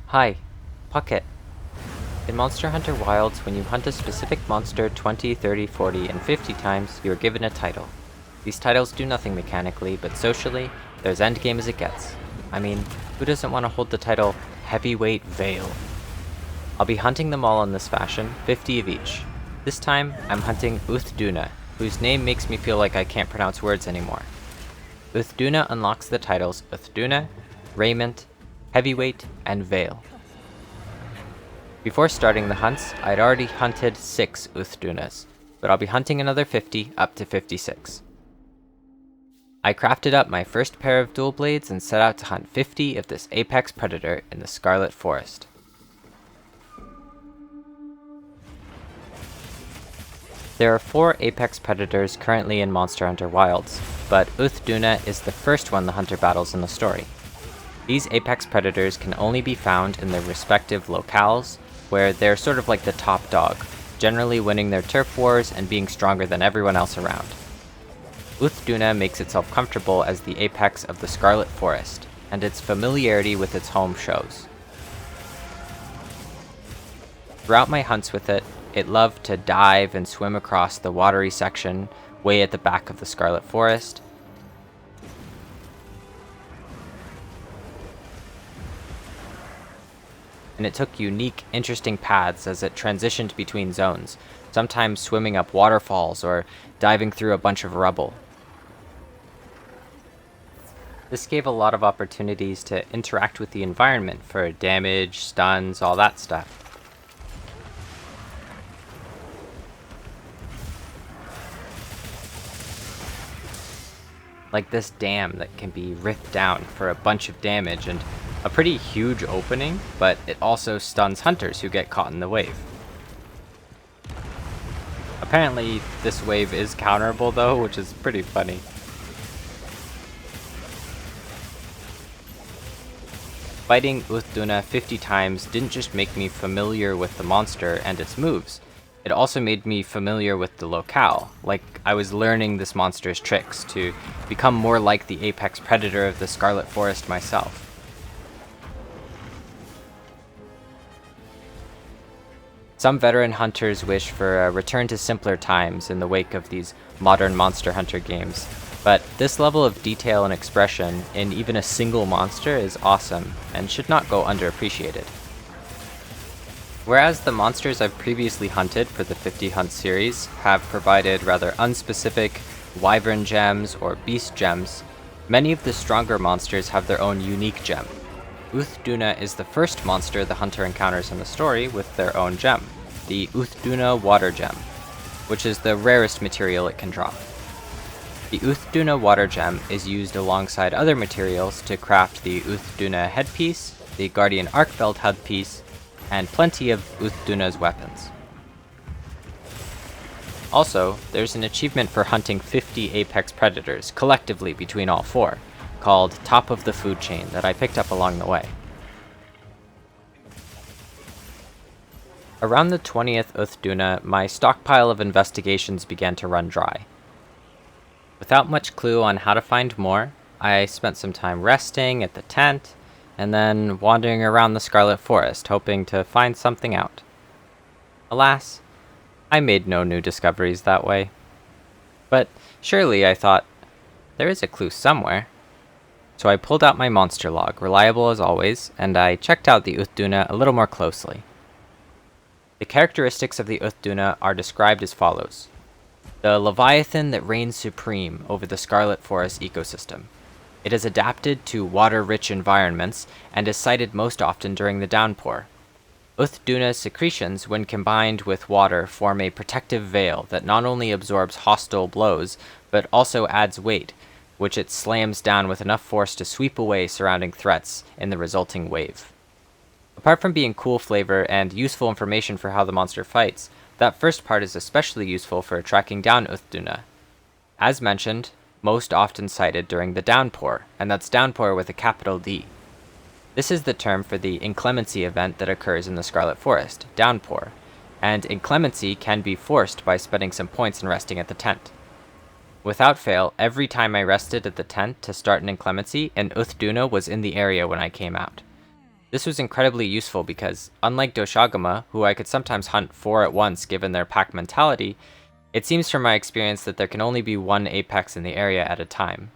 Hi, Pocket. In Monster Hunter Wilds, when you hunt a specific monster 20, 30, 40, and 50 times, you are given a title. These titles do nothing mechanically, but socially, they're as endgame as it gets. I mean, who doesn't want to hold the title Heavyweight Veil? I'll be hunting them all in this fashion, 50 of each. This time, I'm hunting Uth Duna, whose name makes me feel like I can't pronounce words anymore. Uth Duna unlocks the titles Uth Duna, Raiment, Heavyweight, and Veil. Before starting the hunts, I'd already hunted 6 Uth Dunas, but I'll be hunting another 50 up to 56. I crafted up my first pair of dual blades and set out to hunt 50 of this apex predator in the Scarlet Forest. There are 4 apex predators currently in Monster Hunter Wilds, but Uth Duna is the first one the hunter battles in the story. These apex predators can only be found in their respective locales, where they're sort of like the top dog, generally winning their turf wars and being stronger than everyone else around. Uth Duna makes itself comfortable as the apex of the Scarlet Forest, and its familiarity with its home shows. Throughout my hunts with it, it loved to dive and swim across the watery section way at the back of the Scarlet Forest, and it took unique, interesting paths as it transitioned between zones, sometimes swimming up waterfalls or diving through a bunch of rubble. This gave a lot of opportunities to interact with the environment for damage, stuns, all that stuff. Like this dam that can be ripped down for a bunch of damage and a pretty huge opening, but it also stuns hunters who get caught in the wave. Apparently this wave is counterable though, which is pretty funny. Fighting Uth Duna 50 times didn't just make me familiar with the monster and its moves, it also made me familiar with the locale, like I was learning this monster's tricks to become more like the apex predator of the Scarlet Forest myself. Some veteran hunters wish for a return to simpler times in the wake of these modern Monster Hunter games, but this level of detail and expression in even a single monster is awesome and should not go underappreciated. Whereas the monsters I've previously hunted for the 50 Hunt series have provided rather unspecific wyvern gems or beast gems, many of the stronger monsters have their own unique gem. Uth Duna is the first monster the hunter encounters in the story with their own gem, the Uth Duna Water Gem, which is the rarest material it can drop. The Uth Duna Water Gem is used alongside other materials to craft the Uth Duna headpiece, the Guardian Arcbelt headpiece, and plenty of Uth Duna's weapons. Also, there's an achievement for hunting 50 apex predators collectively between all 4, called Top of the Food Chain, that I picked up along the way. Around the 20th Uth Duna, my stockpile of investigations began to run dry. Without much clue on how to find more, I spent some time resting at the tent, and then wandering around the Scarlet Forest, hoping to find something out. Alas, I made no new discoveries that way. But surely, I thought, there is a clue somewhere. So I pulled out my monster log, reliable as always, and I checked out the Uth Duna a little more closely. The characteristics of the Uth Duna are described as follows. The Leviathan that reigns supreme over the Scarlet Forest ecosystem. It is adapted to water-rich environments and is sighted most often during the downpour. Uth Duna's secretions, when combined with water, form a protective veil that not only absorbs hostile blows, but also adds weight, which it slams down with enough force to sweep away surrounding threats in the resulting wave. Apart from being cool flavor and useful information for how the monster fights, that first part is especially useful for tracking down Uth Duna. As mentioned, most often sighted during the downpour, and that's downpour with a capital D. This is the term for the inclemency event that occurs in the Scarlet Forest, downpour, and inclemency can be forced by spending some points and resting at the tent. Without fail, every time I rested at the tent to start an inclemency, an Uth Duna was in the area when I came out. This was incredibly useful because, unlike Doshagama, who I could sometimes hunt 4 at once given their pack mentality, it seems from my experience that there can only be one apex in the area at a time.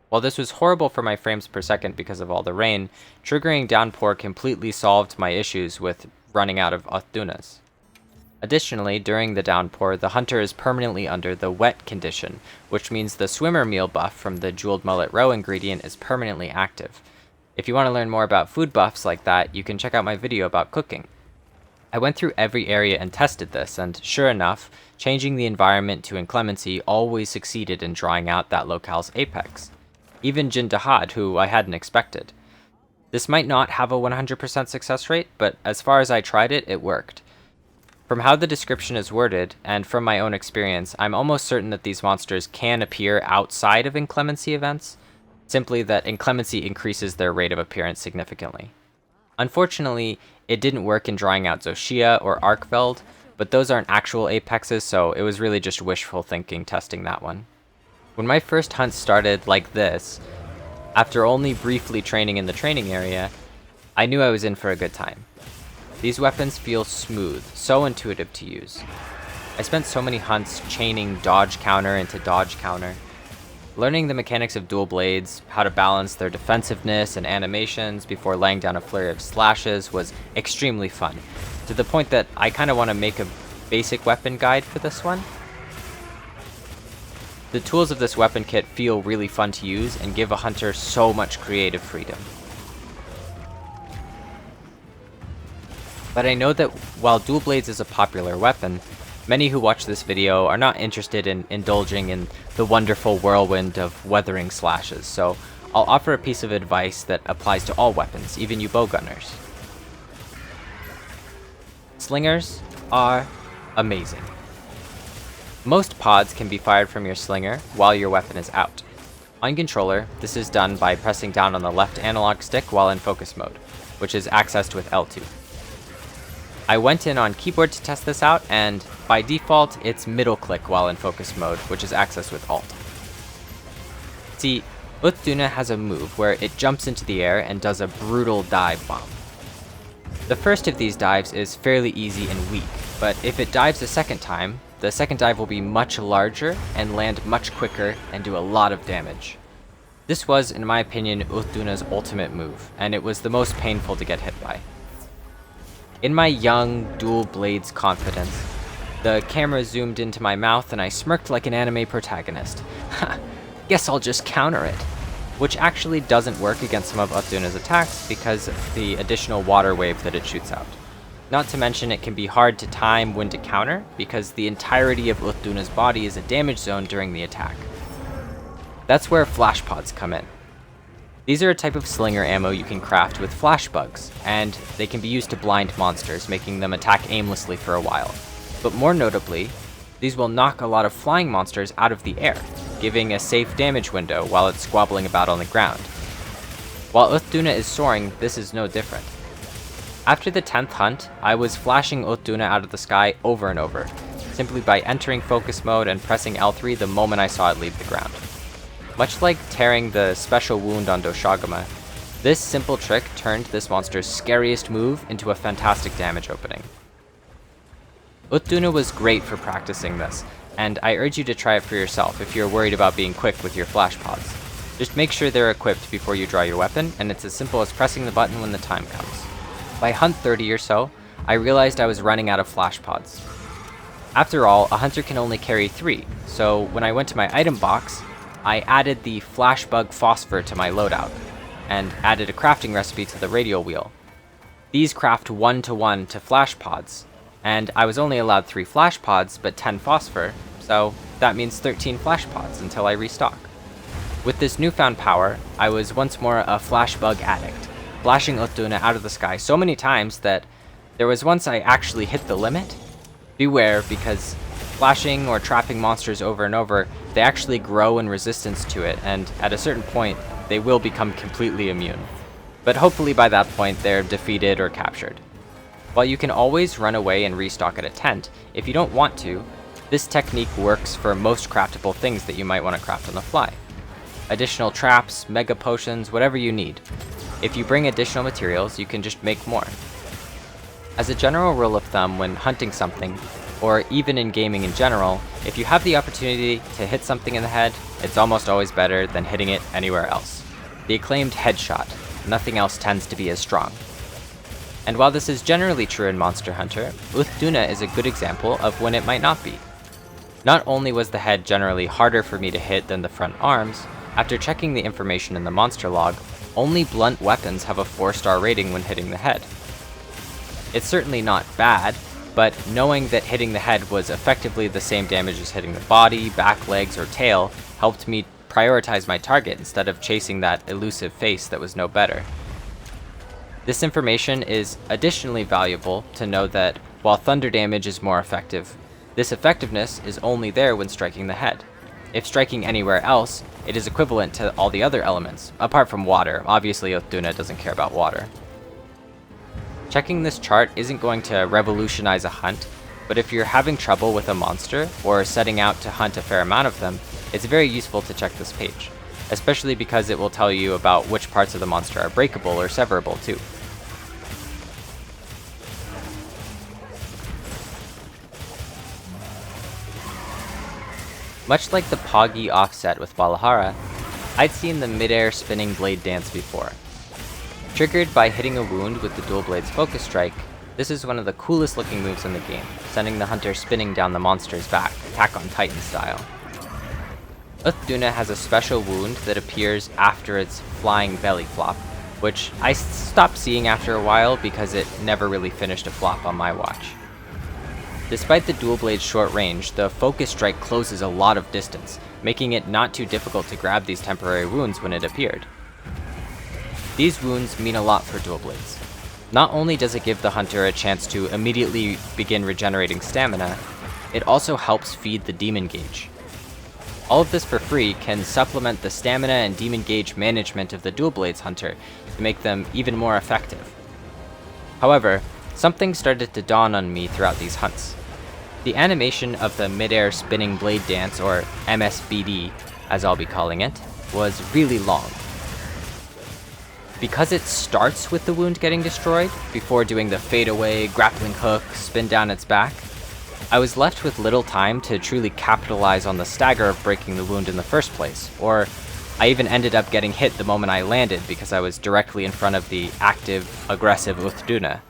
While this was horrible for my frames per second because of all the rain, triggering downpour completely solved my issues with running out of Uth Dunas. Additionally, during the downpour, the hunter is permanently under the wet condition, which means the swimmer meal buff from the jeweled mullet roe ingredient is permanently active. If you want to learn more about food buffs like that, you can check out my video about cooking. I went through every area and tested this, and sure enough, changing the environment to inclemency always succeeded in drawing out that locale's apex. Even Jin Dahad, who I hadn't expected. This might not have a 100% success rate, but as far as I tried it, it worked. From how the description is worded, and from my own experience, I'm almost certain that these monsters can appear outside of inclemency events, simply that inclemency increases their rate of appearance significantly. Unfortunately, it didn't work in drawing out Zoshia or Arkveld, but those aren't actual apexes, so it was really just wishful thinking testing that one. When my first hunt started like this, after only briefly training in the training area, I knew I was in for a good time. These weapons feel smooth, so intuitive to use. I spent so many hunts chaining dodge counter into dodge counter. Learning the mechanics of dual blades, how to balance their defensiveness and animations before laying down a flurry of slashes was extremely fun, to the point that I kind of want to make a basic weapon guide for this one. The tools of this weapon kit feel really fun to use and give a hunter so much creative freedom. But I know that while dual blades is a popular weapon, many who watch this video are not interested in indulging in the wonderful whirlwind of weathering slashes, so I'll offer a piece of advice that applies to all weapons, even you bowgunners. Slingers are amazing. Most pods can be fired from your slinger while your weapon is out. On controller, this is done by pressing down on the left analog stick while in focus mode, which is accessed with L2. I went in on keyboard to test this out, and by default, it's middle click while in focus mode, which is accessed with Alt. See, Uth Duna has a move where it jumps into the air and does a brutal dive bomb. The first of these dives is fairly easy and weak, but if it dives a second time, the second dive will be much larger and land much quicker and do a lot of damage. This was, in my opinion, Uth Duna's ultimate move, and it was the most painful to get hit by. In my young, dual blades confidence, the camera zoomed into my mouth and I smirked like an anime protagonist. Ha! Guess I'll just counter it. Which actually doesn't work against some of Uth Duna's attacks because of the additional water wave that it shoots out. Not to mention it can be hard to time when to counter because the entirety of Uth Duna's body is a damage zone during the attack. That's where flash pods come in. These are a type of slinger ammo you can craft with flash bugs, and they can be used to blind monsters, making them attack aimlessly for a while. But more notably, these will knock a lot of flying monsters out of the air, giving a safe damage window while it's squabbling about on the ground. While Uth Duna is soaring, this is no different. After the 10th hunt, I was flashing Uth Duna out of the sky over and over, simply by entering focus mode and pressing L3 the moment I saw it leave the ground. Much like tearing the special wound on Doshagama, this simple trick turned this monster's scariest move into a fantastic damage opening. Uth Duna was great for practicing this, and I urge you to try it for yourself if you're worried about being quick with your flash pods. Just make sure they're equipped before you draw your weapon, and it's as simple as pressing the button when the time comes. By hunt 30 or so, I realized I was running out of flash pods. After all, a hunter can only carry 3, so when I went to my item box, I added the flash bug phosphor to my loadout, and added a crafting recipe to the radial wheel. These craft 1-to-1 to flash pods, and I was only allowed 3 flash pods but 10 phosphor, so that means 13 flash pods until I restock. With this newfound power, I was once more a flash bug addict, flashing Uth Duna out of the sky so many times that there was once I actually hit the limit. Beware, because flashing or trapping monsters over and over, they actually grow in resistance to it, and at a certain point, they will become completely immune. But hopefully by that point, they're defeated or captured. While you can always run away and restock at a tent, if you don't want to, this technique works for most craftable things that you might want to craft on the fly. Additional traps, mega potions, whatever you need. If you bring additional materials, you can just make more. As a general rule of thumb when hunting something, or even in gaming in general, if you have the opportunity to hit something in the head, it's almost always better than hitting it anywhere else. The acclaimed headshot, nothing else tends to be as strong. And while this is generally true in Monster Hunter, Uth Duna is a good example of when it might not be. Not only was the head generally harder for me to hit than the front arms, after checking the information in the monster log, only blunt weapons have a 4-star rating when hitting the head. It's certainly not bad, but knowing that hitting the head was effectively the same damage as hitting the body, back, legs, or tail helped me prioritize my target instead of chasing that elusive face that was no better. This information is additionally valuable to know that while thunder damage is more effective, this effectiveness is only there when striking the head. If striking anywhere else, it is equivalent to all the other elements, apart from water. Obviously, Uth Duna doesn't care about water. Checking this chart isn't going to revolutionize a hunt, but if you're having trouble with a monster, or setting out to hunt a fair amount of them, it's very useful to check this page, especially because it will tell you about which parts of the monster are breakable or severable too. Much like the Poggy offset with Balahara, I'd seen the Midair spinning blade dance before. Triggered by hitting a wound with the dual blade's focus strike, this is one of the coolest looking moves in the game, sending the hunter spinning down the monster's back, Attack on Titan style. Uth Duna has a special wound that appears after its flying belly flop, which I stopped seeing after a while because it never really finished a flop on my watch. Despite the dual blade's short range, the focus strike closes a lot of distance, making it not too difficult to grab these temporary wounds when it appeared. These wounds mean a lot for dual blades. Not only does it give the hunter a chance to immediately begin regenerating stamina, it also helps feed the demon gauge. All of this for free can supplement the stamina and demon gauge management of the dual blades hunter to make them even more effective. However, something started to dawn on me throughout these hunts. The animation of the Midair spinning blade dance, or MSBD as I'll be calling it, was really long. Because it starts with the wound getting destroyed, before doing the fade away, grappling hook, spin down its back, I was left with little time to truly capitalize on the stagger of breaking the wound in the first place, or I even ended up getting hit the moment I landed because I was directly in front of the active, aggressive Uth Duna.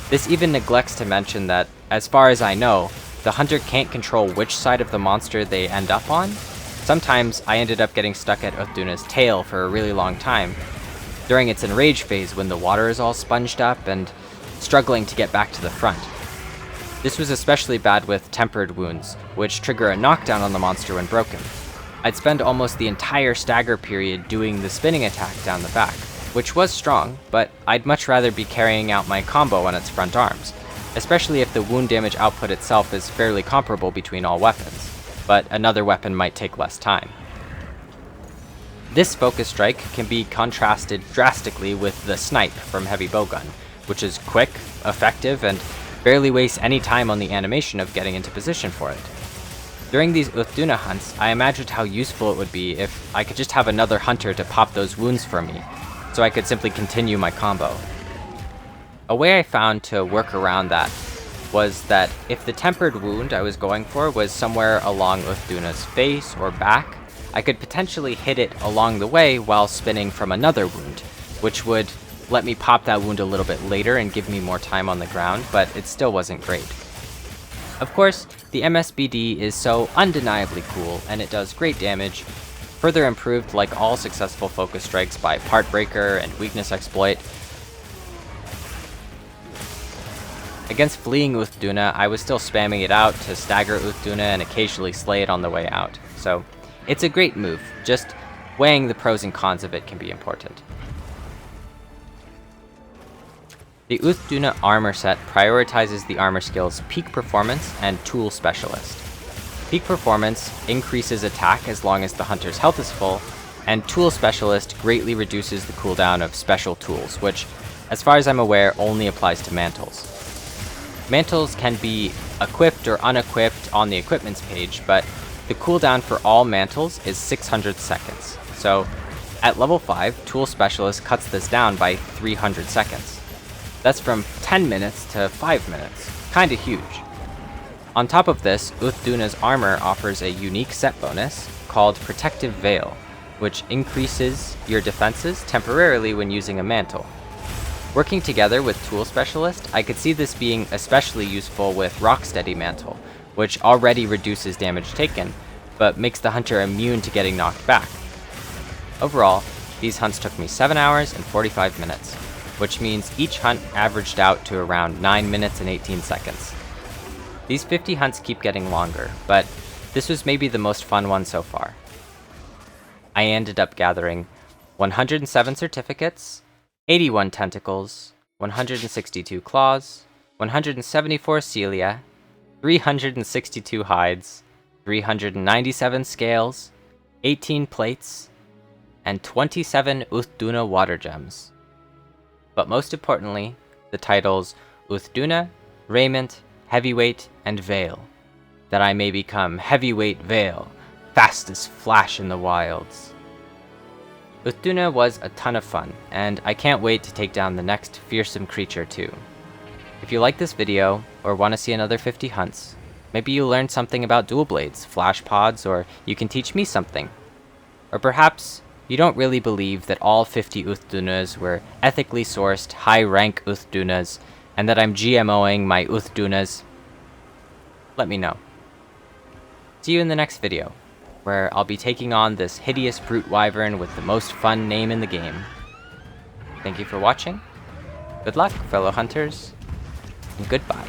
This even neglects to mention that, as far as I know, the hunter can't control which side of the monster they end up on. Sometimes I ended up getting stuck at Uth Duna's tail for a really long time, during its enrage phase when the water is all sponged up and struggling to get back to the front. This was especially bad with tempered wounds, which trigger a knockdown on the monster when broken. I'd spend almost the entire stagger period doing the spinning attack down the back, which was strong, but I'd much rather be carrying out my combo on its front arms, especially if the wound damage output itself is fairly comparable between all weapons, but another weapon might take less time. This focus strike can be contrasted drastically with the snipe from Heavy Bowgun, which is quick, effective, and barely wastes any time on the animation of getting into position for it. During these Uth Duna hunts, I imagined how useful it would be if I could just have another hunter to pop those wounds for me, so I could simply continue my combo. A way I found to work around that was that if the tempered wound I was going for was somewhere along Uth Duna's face or back, I could potentially hit it along the way while spinning from another wound, which would let me pop that wound a little bit later and give me more time on the ground, but it still wasn't great. Of course, the MSBD is so undeniably cool, and it does great damage, further improved like all successful focus strikes by Part Breaker and Weakness Exploit. Against fleeing Uth Duna, I was still spamming it out to stagger Uth Duna and occasionally slay it on the way out, so it's a great move, just weighing the pros and cons of it can be important. The Uth Duna armor set prioritizes the armor skills Peak Performance and Tool Specialist. Peak Performance increases attack as long as the hunter's health is full, and Tool Specialist greatly reduces the cooldown of special tools, which, as far as I'm aware, only applies to mantles. Mantles can be equipped or unequipped on the equipments page, but the cooldown for all mantles is 600 seconds, so At level 5, Tool Specialist cuts this down by 300 seconds. That's from 10 minutes to 5 minutes. Kinda huge. On top of this, Uth Duna's armor offers a unique set bonus called Protective Veil, which increases your defenses temporarily when using a mantle. Working together with Tool Specialist, I could see this being especially useful with Rocksteady Mantle, which already reduces damage taken, but makes the hunter immune to getting knocked back. Overall, these hunts took me 7 hours and 45 minutes, which means each hunt averaged out to around 9 minutes and 18 seconds. These 50 hunts keep getting longer, but this was maybe the most fun one so far. I ended up gathering 107 certificates, 81 tentacles, 162 claws, 174 cilia, 362 hides, 397 scales, 18 plates, and 27 Uth Duna water gems. But most importantly, the titles Uth Duna, Raiment, Heavyweight, and Veil, that I may become Heavyweight Veil, fast as Flash in the wilds. Uth Duna was a ton of fun, and I can't wait to take down the next fearsome creature too. If you like this video, or want to see another 50 hunts, maybe you learned something about dual blades, flash pods, or you can teach me something. Or perhaps you don't really believe that all 50 Uth Dunas were ethically sourced, high-rank Uth Dunas, and that I'm GMOing my Uth Dunas. Let me know. See you in the next video, where I'll be taking on this hideous brute wyvern with the most fun name in the game. Thank you for watching, good luck fellow hunters, and goodbye.